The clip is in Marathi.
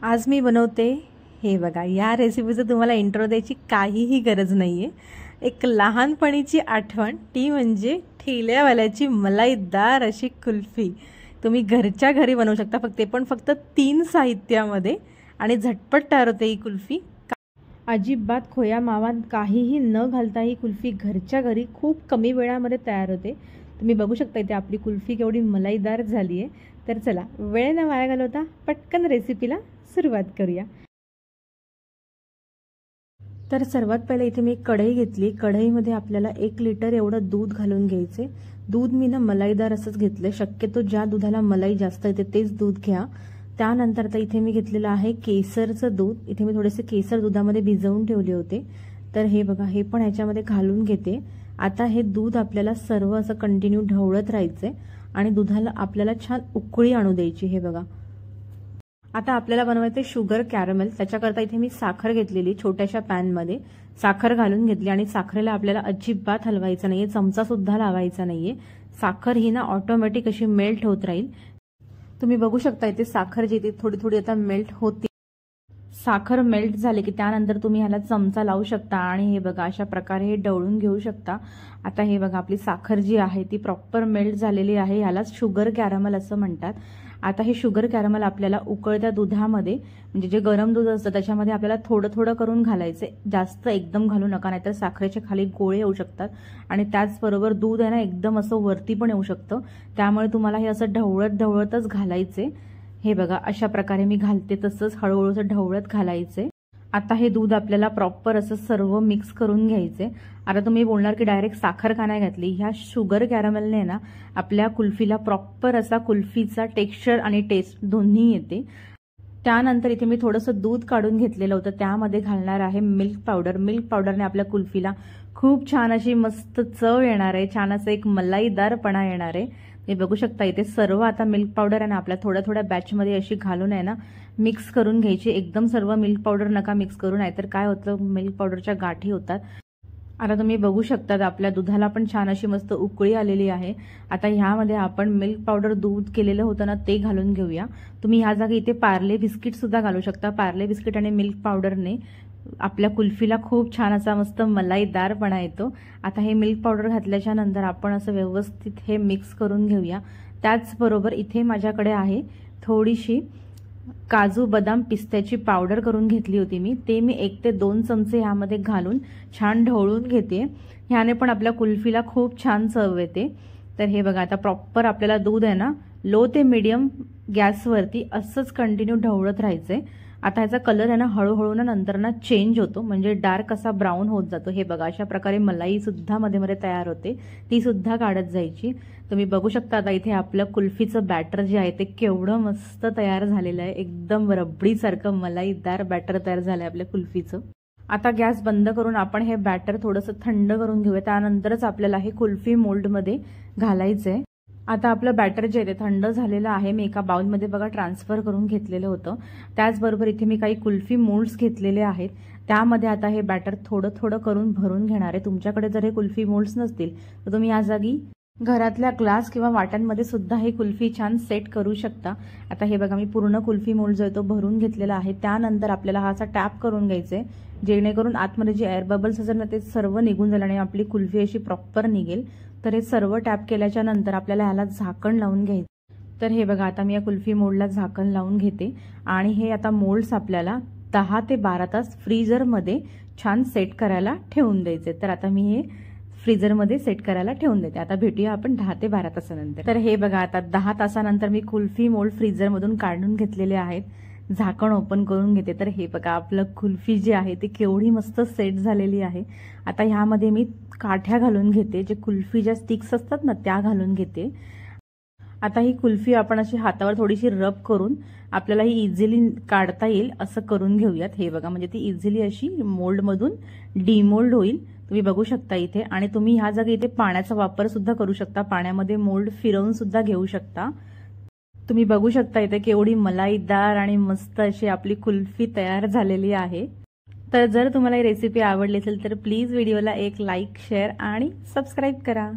आज मी बनवते हे बघा, या रेसिपीचं तुम्हाला इंट्रो द्यायची काहीही गरज नाही आहे. एक लहानपणीची आठवण, ती म्हणजे ठेल्यावाल्याची मलाईदार अशी कुल्फी. तुम्ही घरच्या घरी बनवू शकता, ते पण फक्त 3 साहित्यामध्ये, आणि झटपट तयार होते ही कुल्फी. अजिबात खोया मावा काहीही न घालता ही कुल्फी घरच्या घरी खूप कमी वेळामध्ये तयार होते. तुम्ही बघू शकता इथे आपली कुल्फी केवढी मलाईदार झाली आहे. तर चला, वेळ न वाया घालवता पटकन रेसिपीला सुरुवात करूया. तर सर्वात पहिले इथे मी कढई घेतली. कढईमध्ये आपल्याला 1 लिटर एवढं दूध घालून घ्यायचे. दूध मी ना मलाईदार असंच घेतलंय. शक्यतो ज्या दुधाला मलाई जास्त येते तेच दूध घ्या. त्यानंतर आता इथे मी घेतलेलं आहे केसरचं दूध. इथे मी थोडेसे केसर दुधामध्ये भिजवून ठेवले होते. तर हे बघा, हे पण ह्याच्यामध्ये घालून घेते. आता हे दूध आपल्याला सर्व असं कंटिन्यू ढवळत राहायचंय आणि दुधाला आपल्याला छान उकळी आणू द्यायची. हे बघा, आता आपल्याला बनवायचे शुगर कॅरमेल. त्याच्याकरता इथे मी साखर घेतलेली, छोट्याशा पॅनमध्ये साखर घालून घेतली. आणि साखरेला आपल्याला अजिबात हलवायचं नाहीये, चमचा सुद्धा लावायचा नाहीये. साखर ही ना ऑटोमॅटिक अशी मेल्ट होत राहील. तुम्ही बघू शकता इथे साखर जी ती थोडी थोडी आता मेल्ट होते. साखर मेल्ट झाली की त्यानंतर तुम्ही ह्याला चमचा लावू शकता आणि हे बघा अशा प्रकारे हे ढवळून घेऊ शकता. आता हे बघा, आपली साखर जी आहे ती प्रॉपर मेल्ट झालेली आहे. ह्यालाच शुगर कॅरमेल असं म्हणतात. आता हे शुगर कॅरमेल आपल्याला उकळत्या दुधामध्ये, म्हणजे जे गरम दूध असतं त्याच्यामध्ये आपल्याला थोडं थोडं करून घालायचे. जास्त एकदम घालू नका, नाहीतर साखरेचे खाली गोळे येऊ शकतात. आणि त्याचबरोबर दूध आहे ना एकदम असं वरती पण येऊ शकतं. त्यामुळे तुम्हाला हे असं ढवळतच घालायचे. हे बघा, अशा प्रकारे मी घालते, तसंच हळूहळू असं ढवळत घालायचे. आता हे दूध आपल्याला प्रॉपर असं सर्व मिक्स करून घ्यायचे. आता तुम्ही बोलणार की डायरेक्ट साखर का नाही घातली. ह्या शुगर कॅरमेलने ना आपल्या कुल्फीला प्रॉपर असा कुल्फीचा टेक्स्चर आणि टेस्ट दोन्ही येते. त्यानंतर इथे मी थोडंसं दूध काढून घेतलेलं होतं, त्यामध्ये घालणार आहे मिल्क पावडर. मिल्क पावडरने आपल्या कुल्फीला खूप छान अशी मस्त चव येणार आहे, छान असं एक मलाईदारपणा येणार आहे. हे बघू शकता इथे सर्व आता मिल्क पावडर आहे ना आपल्या थोड्या थोड्या बॅचमध्ये अशी घालून आहे ना मिक्स करून घ्यायची. एकदम सर्व मिल्क पावडर नका मिक्स करू, नाहीतर काय होतं, मिल्क पावडरच्या गाठी होतात. आता तुम्ही बघू शकता आपल्या दुधाला पण छान अशी मस्त उकळी आलेली आहे. आता ह्यामध्ये आपण मिल्क पावडर दूध केलेलं होतं ना ते घालून घेऊया. तुम्ही ह्या जागी इथे पार्ले बिस्किट सुद्धा घालू शकता. पार्ले बिस्किट आणि मिल्क पावडरने आपल्या कुल्फीला खूप छान असा मस्त मलाईदारपणा येतो. आता हे मिल्क पावडर घातल्याच्या नंतर आपण असं व्यवस्थित हे मिक्स करून घेऊया. त्याचबरोबर इथे माझ्याकडे आहे थोडीशी काजू बदाम पिस्त्याची पावडर करून घेतली होती मी. ते मी 1 ते 2 चमचे ह्यामध्ये घालून छान ढवळून घेते. ह्याने पण आपल्या कुल्फीला खूप छान चव येते. तर हे बघा, आता प्रॉपर आपल्याला दूध आहे ना लो ते मीडियम गॅसवरती असंच कंटिन्यू ढवळत राहायचंय. आता ह्याचा कलर आहे ना हळूहळू ना नंतर ना चेंज होतो, म्हणजे डार्क असा ब्राऊन होत जातो. हे बघा, अशा प्रकारे मलाई सुद्धा मध्ये मध्ये तयार होते, ती सुद्धा काढत जायची. तुम्ही बघू शकता आता इथे आपलं कुल्फीचं बॅटर जे आहे ते केवढं मस्त तयार झालेलं आहे. एकदम रबडीसारखं मलाईदार बॅटर तयार झालंय आपल्या कुल्फीचं. आता गॅस बंद करून आपण हे बॅटर थोडंसं थंड करून घेऊया. त्यानंतरच आपल्याला हे कुल्फी मोल्डमध्ये घालायचंय. आता आपलं बॅटर जे आहे ते थंड झालेलं आहे. मी एका बाउलमध्ये बघा ट्रान्सफर करून घेतलेलं होतं. त्याचबरोबर इथे मी काही कुल्फी मोल्ड्स घेतलेले आहेत. त्यामध्ये आता हे बॅटर थोडं थोडं करून भरून घेणार आहे. तुमच्याकडे जर हे कुल्फी मोल्ड्स नसतील तर तुम्ही या जागी घरातल्या ग्लास किंवा वाट्यांमध्ये सुद्धा ही कुल्फी छान सेट करू शकता. आता हे बघा, मी पूर्ण कुल्फी मोल्ड जो आहे तो भरून घेतलेला आहे. त्यानंतर आपल्याला हा असा टॅप करून घ्यायचा जेणेकरून आतमध्ये जे एअर बबल्स असेल ना ते सर्व निघून जाईल आणि आपली कुल्फी अशी प्रॉपर निघेल. तर हे सर्व टॅप केल्याच्या नंतर आपल्याला ह्याला झाकण लावून घ्यायचं. तर हे बघा, आता मी या कुल्फी मोल्डला झाकण लावून घेते आणि हे आता मोल्ड्स आपल्याला 10 ते 12 तास फ्रीजरमध्ये छान सेट करायला ठेवून द्यायचे. तर आता मी हे फ्रीजरमध्ये सेट करायला ठेवून देते. आता भेटूया आपण 10 ते 12 तासानंतर. तर हे बघा, आता 10 तासानंतर मी कुल्फी मोल्ड फ्रीजरमधून काढून घेतलेले आहेत. झाकण ओपन करून घेते. तर हे बघा, आपलं कुल्फी जी आहे ती केवढी मस्त सेट झालेली आहे. आता ह्यामध्ये मी काठ्या घालून घेते, जे कुल्फीच्या स्टिक्स असतात ना त्या घालून घेते. आता ही कुल्फी आपण अशी हातावर थोडीशी रब करून आपल्याला ही इझिली काढता येईल असं करून घेऊयात. हे बघा, म्हणजे ती इझिली अशी मोल्डमधून डिमोल्ड होईल. तुम्ही बघू शकता इथे. आणि तुम्ही ह्या जागी इथे पाण्याचा वापर सुद्धा करू शकता. पाण्यामध्ये मोल्ड फिरवून सुद्धा घेऊ शकता. तुम्ही बघू शकता इथे केवढी मलाईदार आणि मस्त अशी आपली कुल्फी तयार झालेली आहे. तर जर तुम्हाला ही रेसिपी आवडली असेल तर प्लीज व्हिडिओला एक लाईक, शेअर आणि सबस्क्राईब करा.